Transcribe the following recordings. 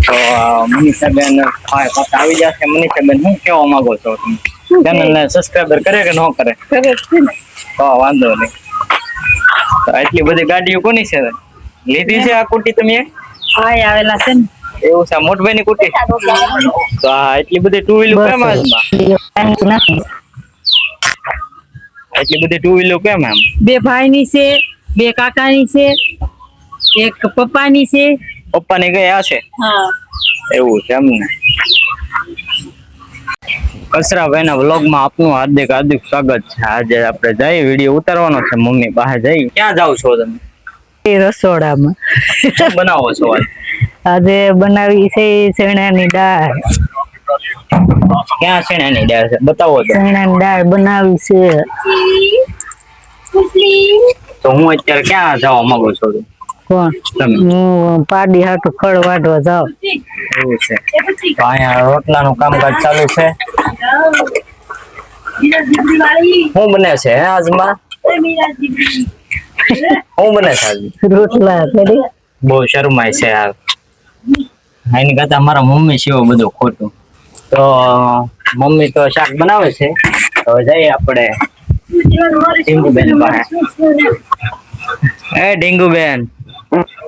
તો મનીષાબેન આવી જશે. મનીષાબેન શું કેવા માંગો છો તમે? ચેનલ ને સબસ્ક્રાઇબર કરે કે ન કરે? તો વાંધો નહીં. તો એટલી બધી ગાડીઓ કોની છે? લીધી છે આ કુટી તમે? હા આવેલા છે ને. એવું છે? મોટભાઈ ની કુટી? તો હા, એટલી બધી ટુ વ્હીલર કેમ આજમાં? એટલી બધી ટુ વ્હીલર કેમ એમ? બે ભાઈ ની છે, બે કાકા ની છે, એક પપ્પા ની છે. પપ્પા ની ગયા છે? હા. એવું છે એમ ને. કસરાભાઈ ના વ્લોગ માં આપનું હાર્દિક હાર્દિક સ્વાગત છે. આજે આપણે જઈ વિડીયો ઉતારવાનો છે. મમ્મી પાસે જઈ. ક્યાં જાવ છો તમે? રસોડામાં. શું બનાવો છો આજ? આજે બનાવી છે ચણાની દાળ. ક્યાં ચણાની દાળ છે? બતાવો તો. ચણાની દાળ બનાવી છે. તો હું અત્યારે ક્યાં જવા માંગુ છું? કોણ? હું પાડી હાટુ ખડ વાઢવા જાવ. એવું છે. તો અહીંયા રોટલાનું કામકાજ ચાલુ છે. શું બને છે આજમાં? શું બને છે આજ? રોટલા કરી. બહુ શરમાય છે યાર. એની કરતા મારા મમ્મી છે બધું ખોટું. તો મમ્મી તો શાક બનાવે છે. તો જઈએ આપણે ડીંગુબેન પાસે. એ ડીંગુબેન,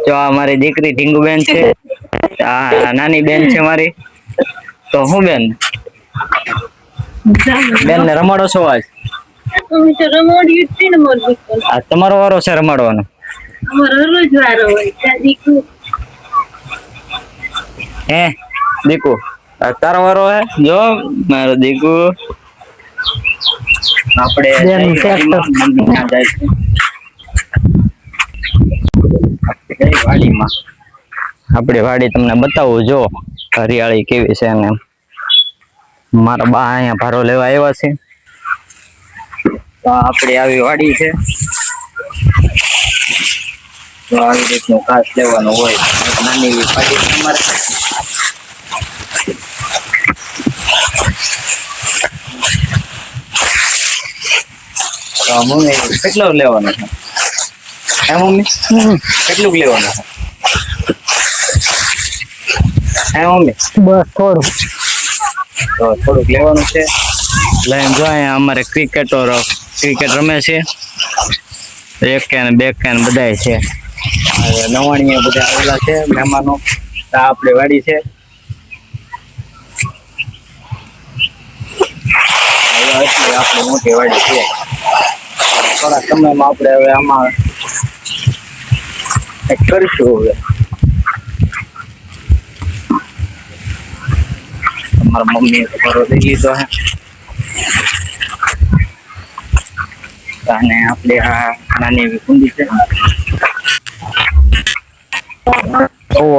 જો આ મારી દીકરી ડીંગુબેન છે. આ નાની બેન છે મારી. તો હું બેન ને રમાડો છો આજ? આ તમારો વારો છે રમાડવાનો? હે દીકુ, તારો વારો હે? જો મારો દીકુ. આપણે વાડીમાં આપણી વાડી તમને બતાવું. જો હરિયાળી કેવી છે ને. મારા બા અહીંયા ભારો લેવા આવ્યા છે. તો આપણી આવી વાડી છે. તો આવી રીતનું ઘાસ લેવાનું હોય. નાની એવી વાડી છે અમારે. તો મમ્મી કેટલું લેવાનું છે? હે મમ્મી કેટલું લેવાનું છે? હે મમ્મી? બસ થોડું. તો થોડુંક લેવાનું છે. લઈને જો અહીંયા અમારે ક્રિકેટ રમે છે. એક કેન બે કેન બધાય છે. નવાણીએ બધા આવેલા છે મહેમાનો. આ આપણે વાડી છે. આપણી મોટી વાડી છે. થોડા સમયમાં આપણે હવે આમાં કરીશું. હવે મારા મમ્મીએ ઘરો લઈ લીધો હે. અને આપણે આ નાની એવી કુંડી છે.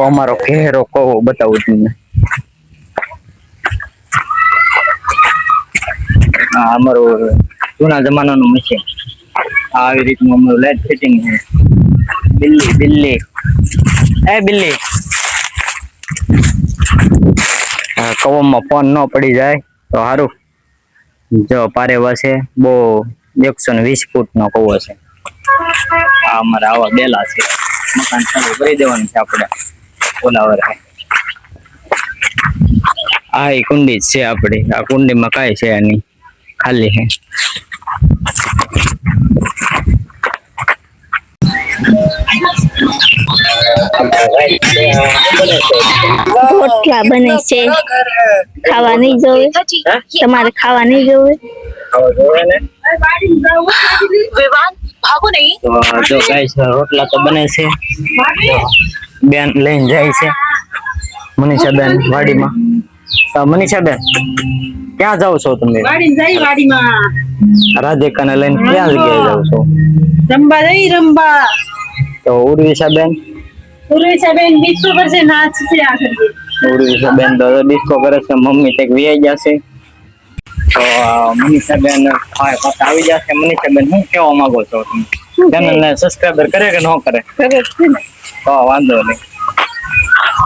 અમારો ઘેરો કહો બતાવું તમને. હા, અમારું જૂના જમાનાનું મશીન. આવી રીતનું અમારું લાઈટ ફિટિંગ છે. બિલ્લી બિલ્લી એ બિલ્લી, કવમાં ફોન ન પડી જાય તો સારું. જો પારેવા છે બહુ 120 ફૂટનો કવો છે. આ અમારા આવા બેલા છે. મકાન ચાલુ કરી દેવાનું છે આપણે ઓલાવર. આ એ કુંડી છે આપડી. આ કુંડીમાં કાંઈ છે નહીં, ખાલી છે. રોટલા બને છે. ખાવા નહીં જોવે? તમારે ખાવા નહીં જોવે? તો ગાઈસ રોટલા તો બને છે. બેન લઈને જાય છે મનીષાબેન વાડીમાં. મનીષાબેન ક્યાં જાવ છો તમે? રાધિકાને લઈને ક્યાં જગ્યાએ જાવ છો? રંબા જઈ રંબા. તો ઉર્વિશાબેન ડિસ્કો કરશે, નાચશે આગળ. ઉર્વિશાબેન તો ડિસ્કો કરે છે. મમ્મી કંઈક વી જશે. તો મનીષાબેન આવી જશે. મનીષાબેન શું કેવા માંગો છો તમે? ચેનલ ને સબસ્ક્રાઇબર કરે કે ન કરે? તો વાંધો નહીં.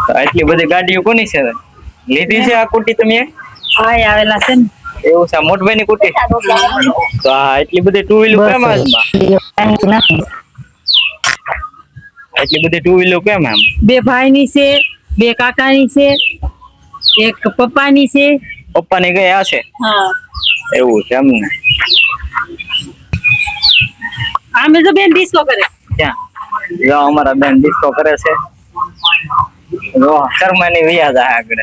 તો એટલી બધી ગાડીઓ કોની છે? લીધી છે આ કુટી તમે? હા આવેલા છે ને. એવું છે? મોટભાઈ ની કુટી? તો હા, એટલી બધી ટુ વ્હીલર કેમ આજમાં? એટલી બધી ટુ વ્હીલર કેમ એમ? બે ભાઈ ની છે, બે કાકાની છે, એક પપ્પાની છે. પપ્પાની ગયા છે હા એવું છે એમને. આમે તો બેન ડિસ્કો કરે. ક્યાં જો અમારા બેન ડિસ્કો કરે છે. જો શર્માની વિયાદ આગળ